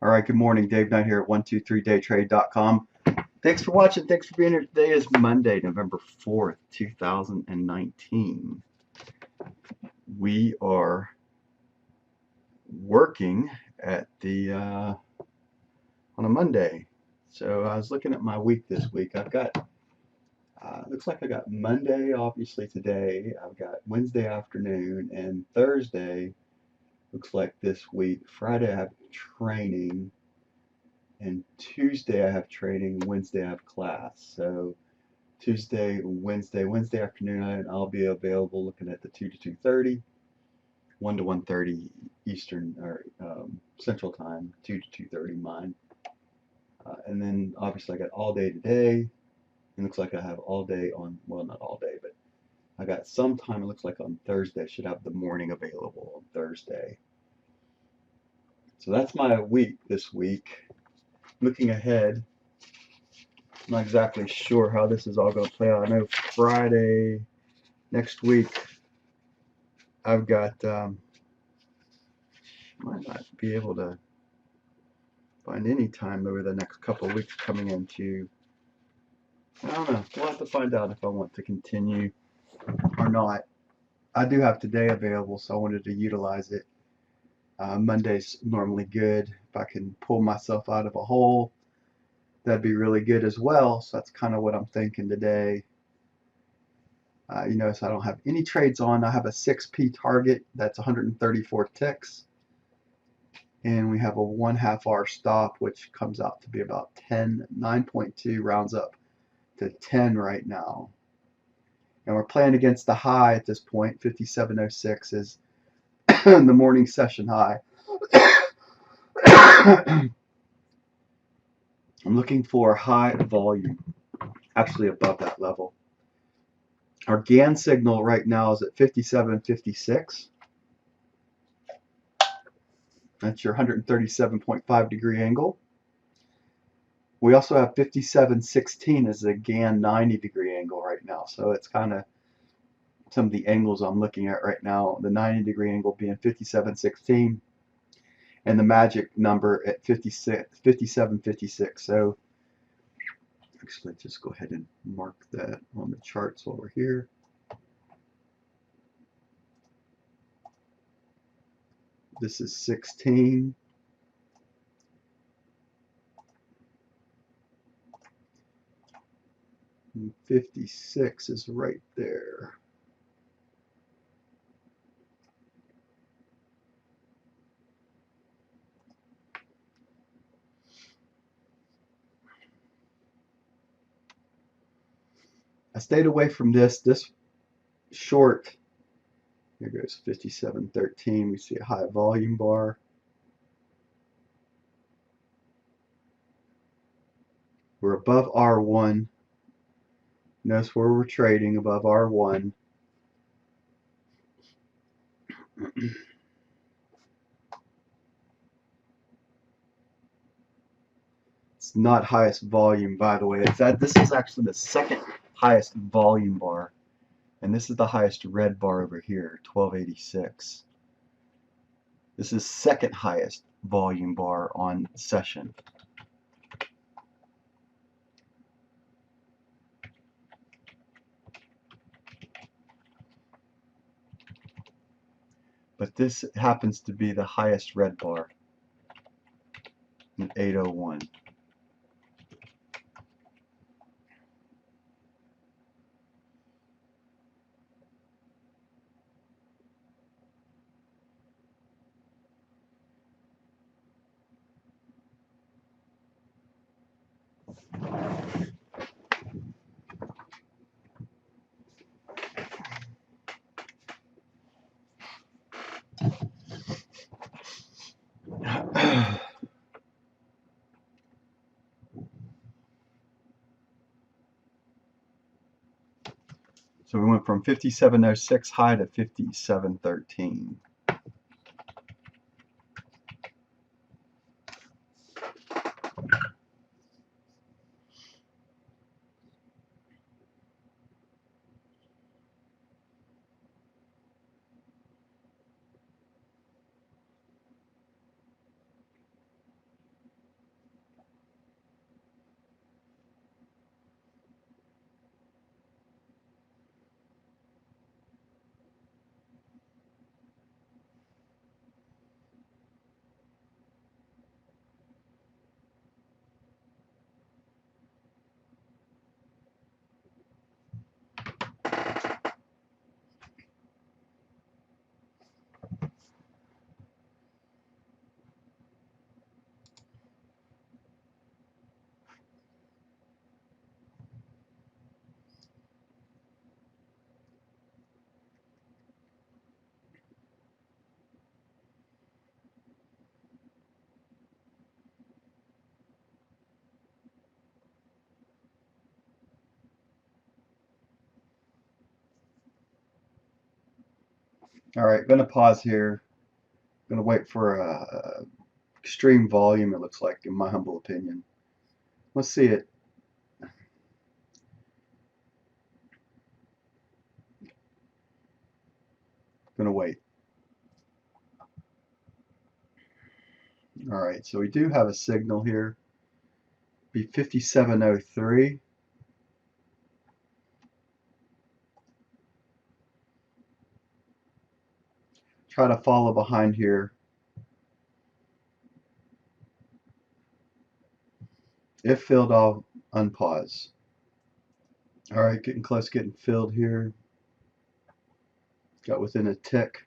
All right, good morning. Dave Knight here at 123daytrade.com. Thanks for watching. Thanks for being here. Today is Monday, November 4th, 2019. We are working at the on a Monday. So I was looking at my week this week. I've got looks like I got Monday obviously today. I've got Wednesday afternoon and Thursday looks like this week. Friday I have training. And Tuesday I have training, Wednesday I have class. So Tuesday, Wednesday afternoon I'll be available looking at the 2 to 2:30, 1 to 1:30 Eastern or Central Time, 2 to 2:30 mine. And then obviously I got all day today. It looks like I have all day on, well, not all day, but I got some time, it looks like on Thursday. I should have the morning available on Thursday. So that's my week this week. Looking ahead, I'm not exactly sure how this is all going to play out. I know Friday next week I've got might not be able to find any time over the next couple of weeks coming into, I don't know, we'll have to find out if I want to continue or not. I do have today available, so I wanted to utilize it. Monday's normally good. If I can pull myself out of a hole, that'd be really good as well. So that's kind of what I'm thinking today. You notice I don't have any trades on. I have a 6p target that's 134 ticks. And we have a 1/2 hour stop, which comes out to be about 10, 9.2 rounds up to 10 right now. And we're playing against the high at this point. 57.06 is the morning session high. I'm looking for high volume, actually above that level. Our GAN signal right now is at 57.56. That's your 137.5 degree angle. We also have 57.16 as a GAN 90 degree angle right now. So it's kind of some of the angles I'm looking at right now. The 90 degree angle being 57.16 and the magic number at 57.56. So actually just go ahead and mark that on the charts while we're here. This is 16. And 56 is right there. I stayed away from this short. Here goes 57.13. We see a high volume bar. We're above R1. Notice where we're trading above R1. It's not highest volume, by the way. This is actually the second highest volume bar. And this is the highest red bar over here, 1286. This is second highest volume bar on session. But this happens to be the highest red bar at 801. So we went from 57.06 high to 57.13. All right, going to pause here. Going to wait for extreme volume, it looks like, in my humble opinion. Let's see it. Going to wait. All right, so we do have a signal here. Be 5703. Try to follow behind here. If filled, I'll unpause. All right, getting close, getting filled here. Got within a tick.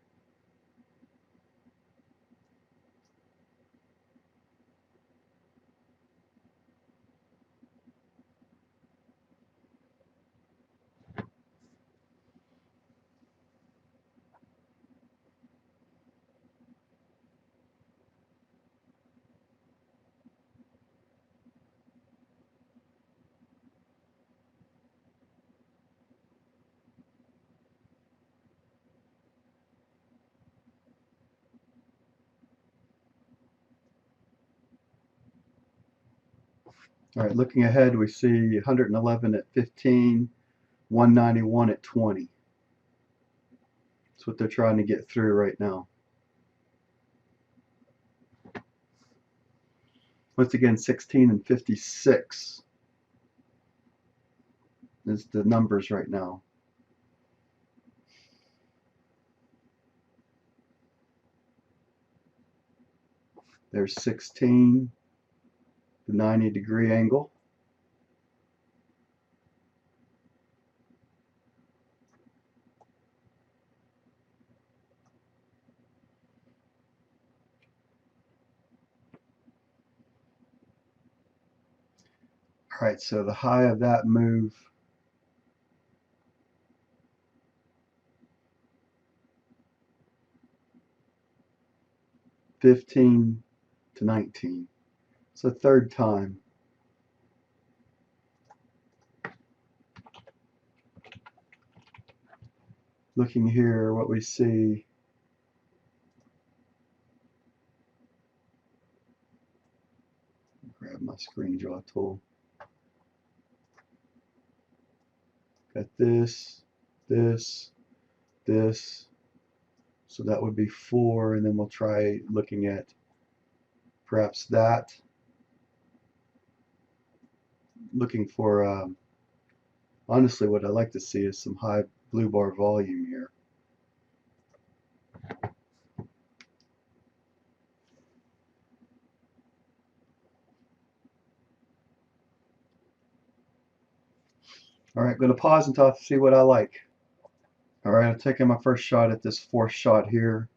All right, looking ahead, we see 111 at 15, 191 at 20. That's what they're trying to get through right now. Once again, 16 and 56 is the numbers right now. There's 16, the 90-degree angle. All right, so the high of that move (15 to 19). It's the third time. Looking here, what we see, grab my screen draw tool. Got this, this, this. So that would be 4, and then we'll try looking at perhaps that. Looking for, honestly, what I'd like to see is some high blue bar volume here. All right, going to pause until I see what I like. All right, I'm taking my first shot at this fourth shot here.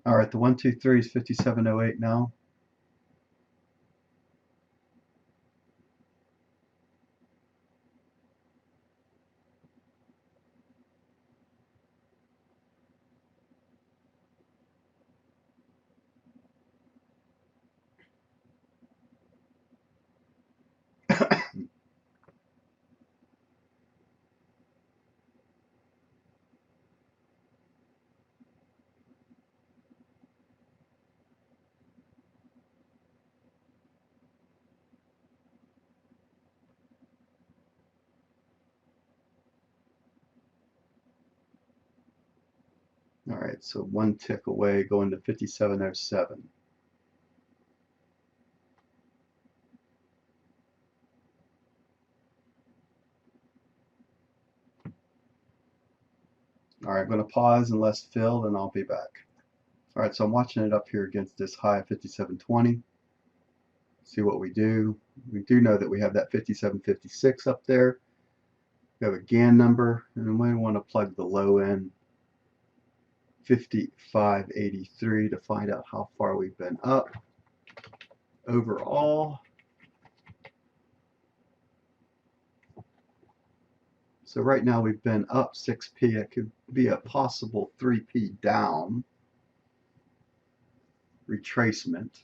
All right, the 1, 2, 3 is 5708 now. Alright, so one tick away going to 5707. Alright, I'm going to pause and let fill and I'll be back. Alright, so I'm watching it up here against this high of 5720. See what we do. We do know that we have that 5756 up there. We have a GAN number, and we want to plug the low end 5583 to find out how far we've been up overall. So right now we've been up 6p. It could be a possible 3p down retracement.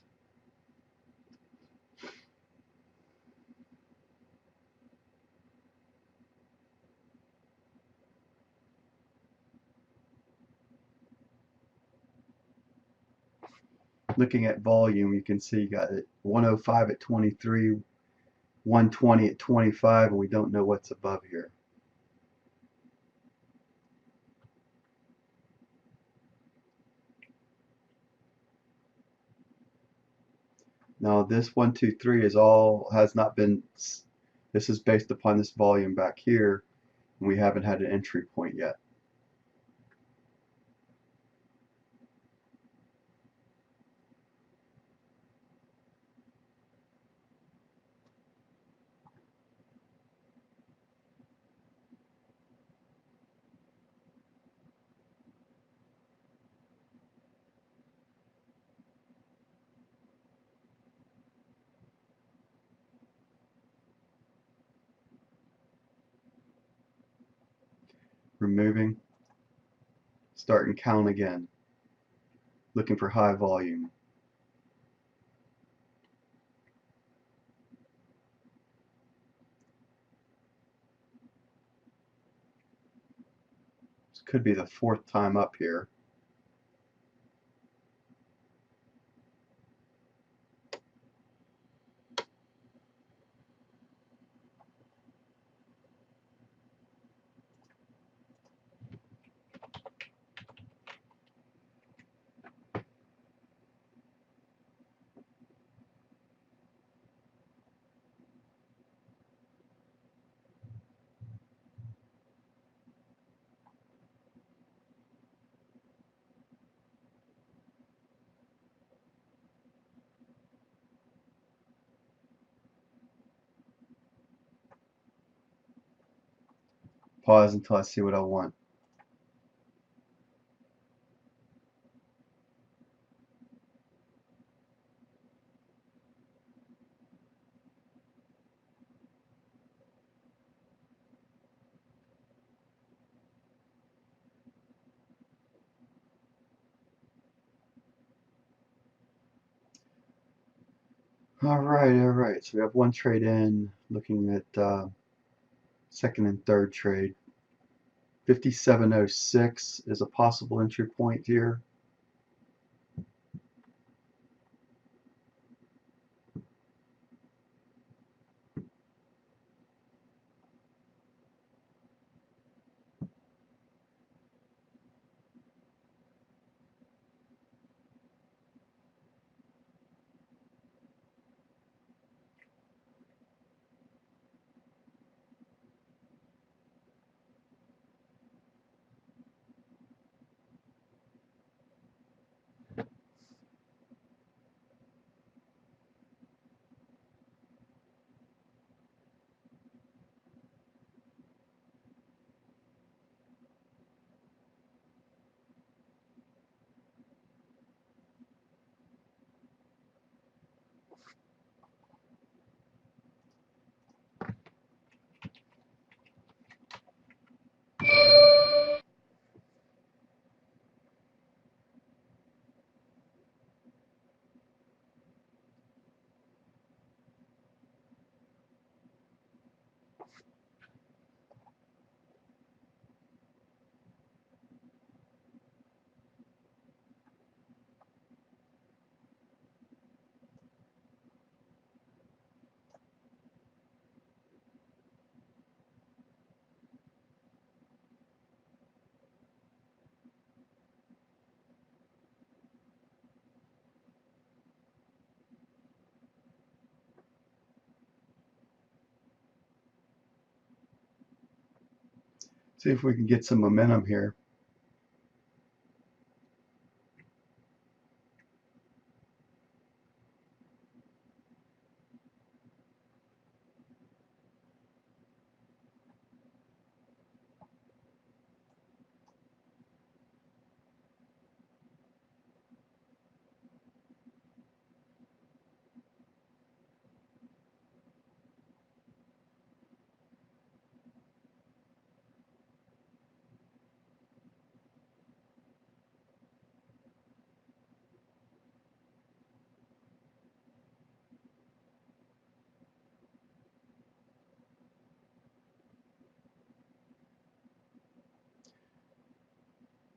Looking at volume, you can see you got it 105 at 23, 120 at 25, and we don't know what's above here. Now this 1, 2, 3 has not been, this is based upon this volume back here, and we haven't had an entry point yet. Removing, start and count again, looking for high volume. This could be the 4th time up here. Pause until I see what I want. Alright, so we have one trade in, looking at second and third trade. 5706 is a possible entry point here. See if we can get some momentum here.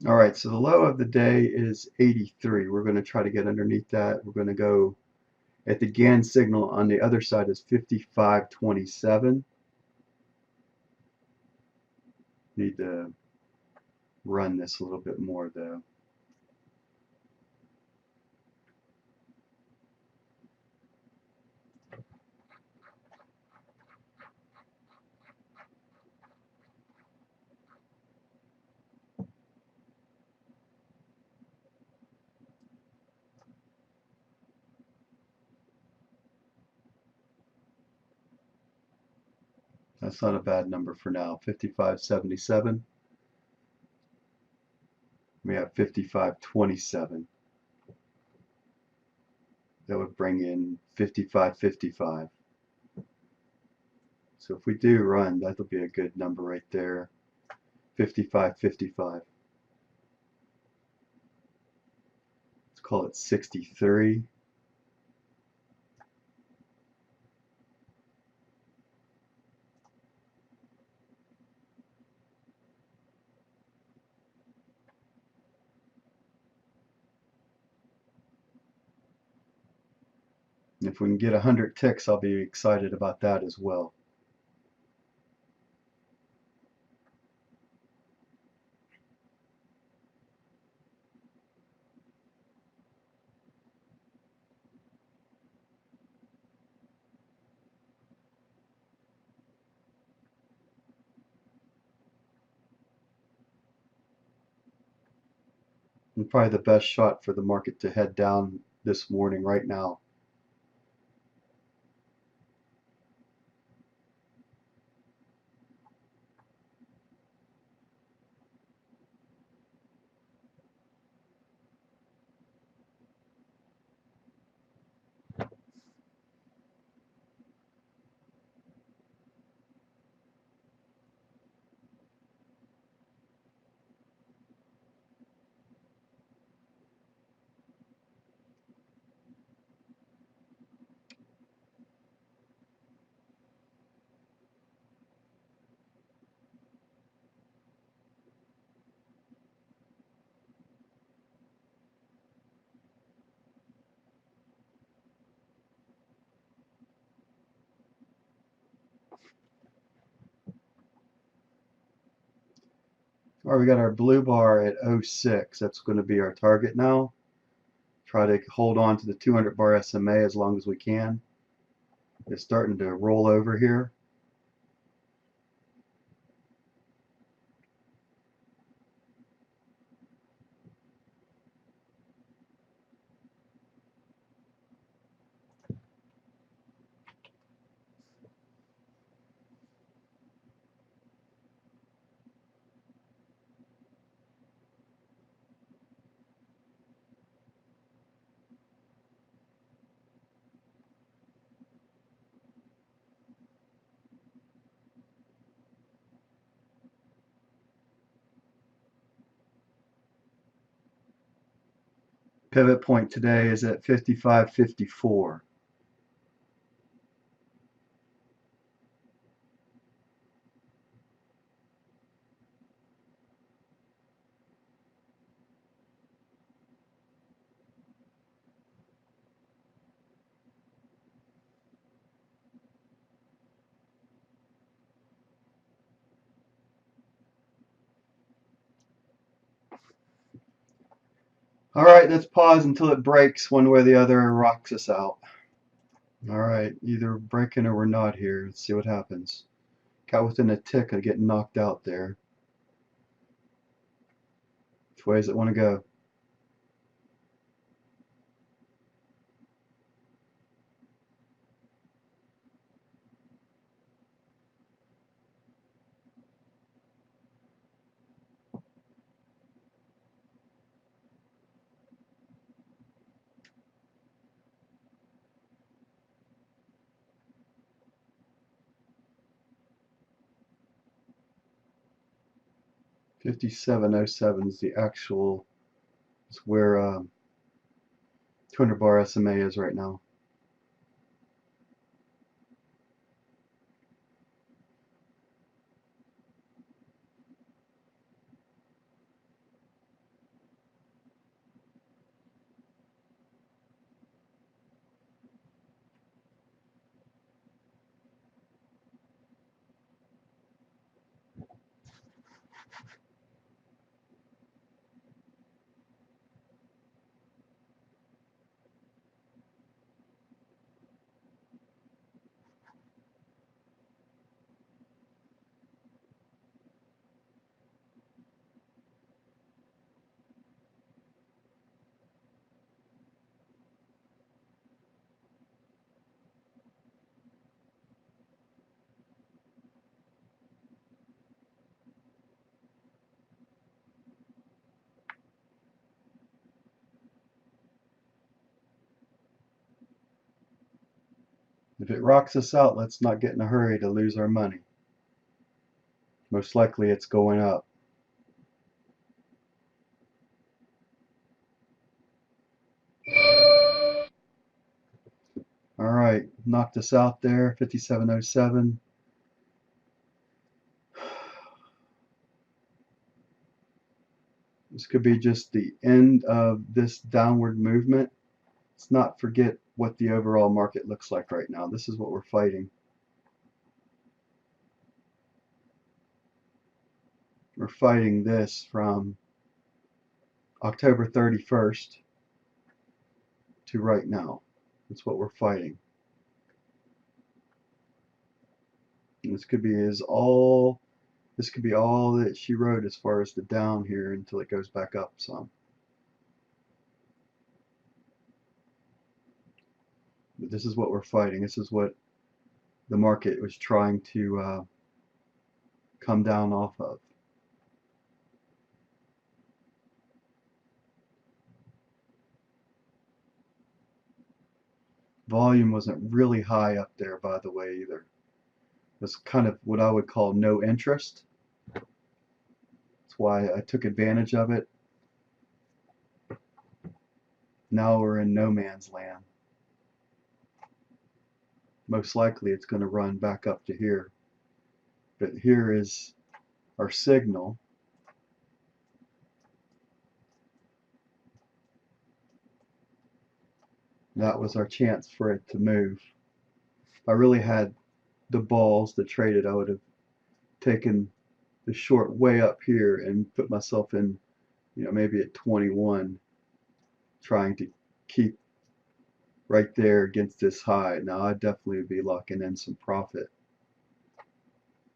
All right, so the low of the day is 83. We're going to try to get underneath that. We're going to go at the Gann signal on the other side is 55.27. Need to run this a little bit more though. That's not a bad number for now. 55.77. We have 55.27. That would bring in 55.55. So if we do run, that'll be a good number right there. 55.55. Let's call it 63. And if we can get 100 ticks, I'll be excited about that as well. And probably the best shot for the market to head down this morning right now. All right, we got our blue bar at 06. That's going to be our target now. Try to hold on to the 200 bar SMA as long as we can. It's starting to roll over here. Pivot point today is at 55.54. All right, let's pause until it breaks one way or the other and rocks us out. All right, either breaking or we're not here. Let's see what happens. Got within a tick of getting knocked out there. Which way does it want to go? $57.07 is the actual, it's where 200 bar SMA is right now. If it rocks us out, let's not get in a hurry to lose our money. Most likely it's going up. All right, knocked us out there, 57.07. This could be just the end of this downward movement. Let's not forget what the overall market looks like right now. This is what we're fighting. We're fighting this from October 31st to right now. That's what we're fighting. And this could be all that she wrote as far as the down here until it goes back up some. But this is what we're fighting. This is what the market was trying to come down off of. Volume wasn't really high up there, by the way, either. It was kind of what I would call no interest. That's why I took advantage of it. Now we're in no man's land. Most likely it's going to run back up to here. But here is our signal. That was our chance for it to move. If I really had the balls to trade it, I would have taken the short way up here and put myself in, maybe at 21, trying to keep right there against this high. Now I'd definitely be locking in some profit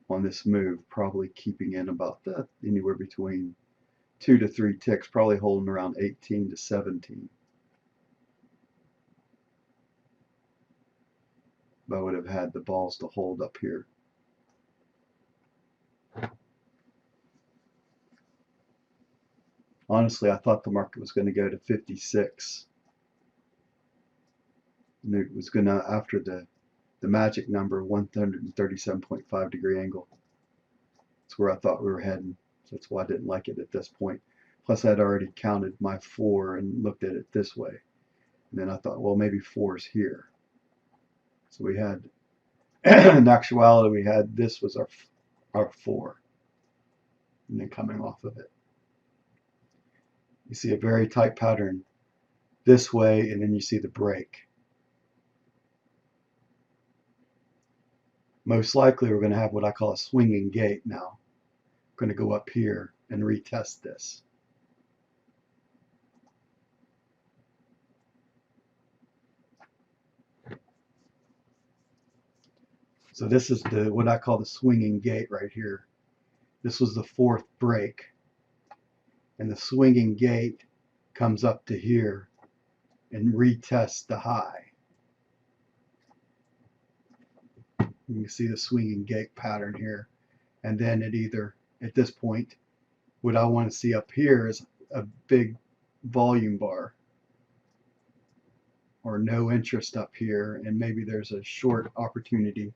on this move, probably keeping in about anywhere between 2 to 3 ticks, probably holding around 18 to 17. I would have had the balls to hold up here. Honestly, I thought the market was going to go to 56. And it was going to, after the magic number, 137.5 degree angle. That's where I thought we were heading. So that's why I didn't like it at this point. Plus, I'd already counted my 4 and looked at it this way. And then I thought, well, maybe 4 is here. So we had, in actuality, we had, this was our 4. And then coming off of it. You see a very tight pattern this way, and then you see the break. Most likely we're going to have what I call a swinging gate now. We're going to go up here and retest this. So this is what I call the swinging gate right here. This was the 4th break. and the swinging gate comes up to here and retests the high. You can see the swinging gate pattern here. And then it either, at this point, what I want to see up here is a big volume bar or no interest up here, and maybe there's a short opportunity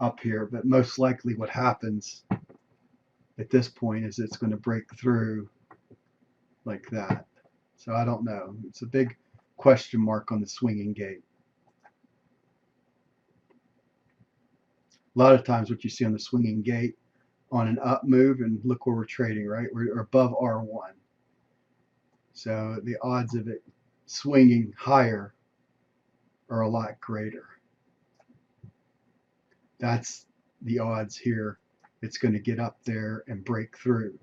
up here. But most likely what happens at this point is it's going to break through like that. So I don't know. It's a big question mark on the swinging gate. A lot of times what you see on the swinging gate on an up move, and look where we're trading, right? We're above R1. So the odds of it swinging higher are a lot greater. That's the odds here. It's going to get up there and break through.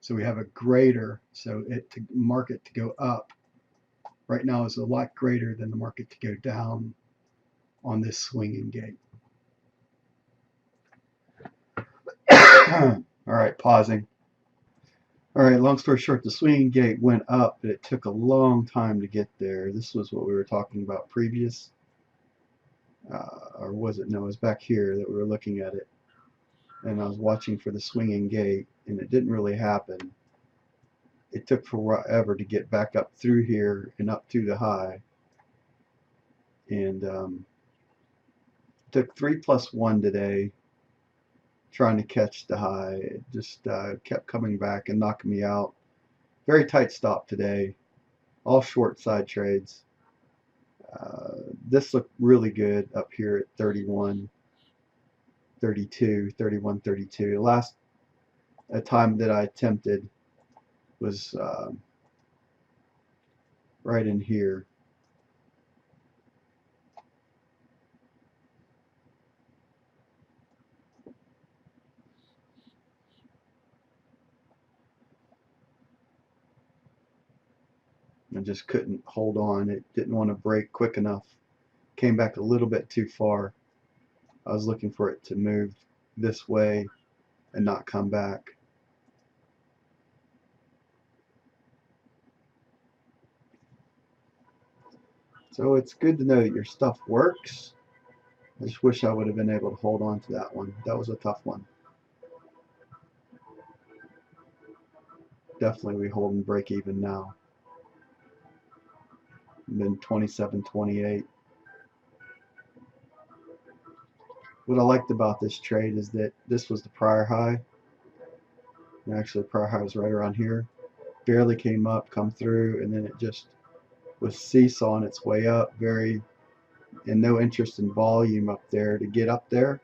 So we have a greater, so market to go up right now is a lot greater than the market to go down on this swinging gate. All right, pausing. All right, long story short, the swinging gate went up, but it took a long time to get there. This was what we were talking about previous. Or was it? No, it was back here that we were looking at it. And I was watching for the swinging gate, and it didn't really happen. It took forever to get back up through here and up to the high. And it took 3+1 today trying to catch the high. It just kept coming back and knocking me out. Very tight stop today. All short side trades. This looked really good up here at 31, 32, 31, 32. The last time that I attempted was right in here. I just couldn't hold on. It didn't want to break quick enough. Came back a little bit too far. I was looking for it to move this way and not come back. So it's good to know that your stuff works. I just wish I would have been able to hold on to that one. That was a tough one. Definitely we hold and break even now. And then 27.28. What I liked about this trade is that this was the prior high. And actually the prior high was right around here. Barely came up, come through, and then it just was seesawing its way up, and no interest in volume up there to get up there.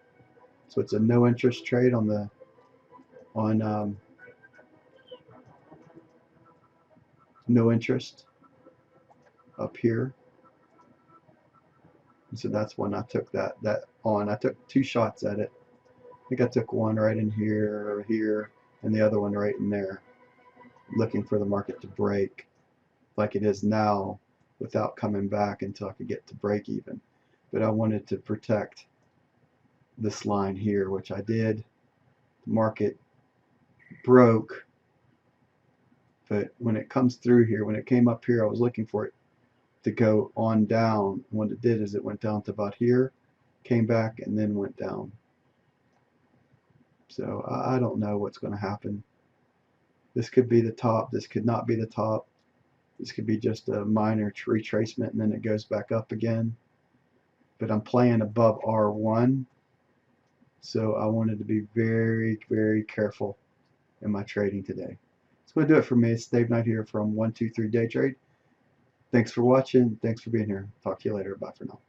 So it's a no interest trade on no interest up here. And so that's when I took that on. I took 2 shots at it. I think I took one right in here or here, and the other one right in there, looking for the market to break like it is now without coming back until I could get to break even. But I wanted to protect this line here, which I did. The market broke, but when it comes through here, when it came up here, I was looking for it to go on down. What it did is it went down to about here, came back, and then went down. So I don't know what's going to happen. This could be the top. This could not be the top. This could be just a minor retracement, and then it goes back up again. But I'm playing above R1, so I wanted to be very, very careful in my trading today. That's going to do it for me. It's Dave Knight here from 123 Day Trade. Thanks for watching. Thanks for being here. Talk to you later. Bye for now.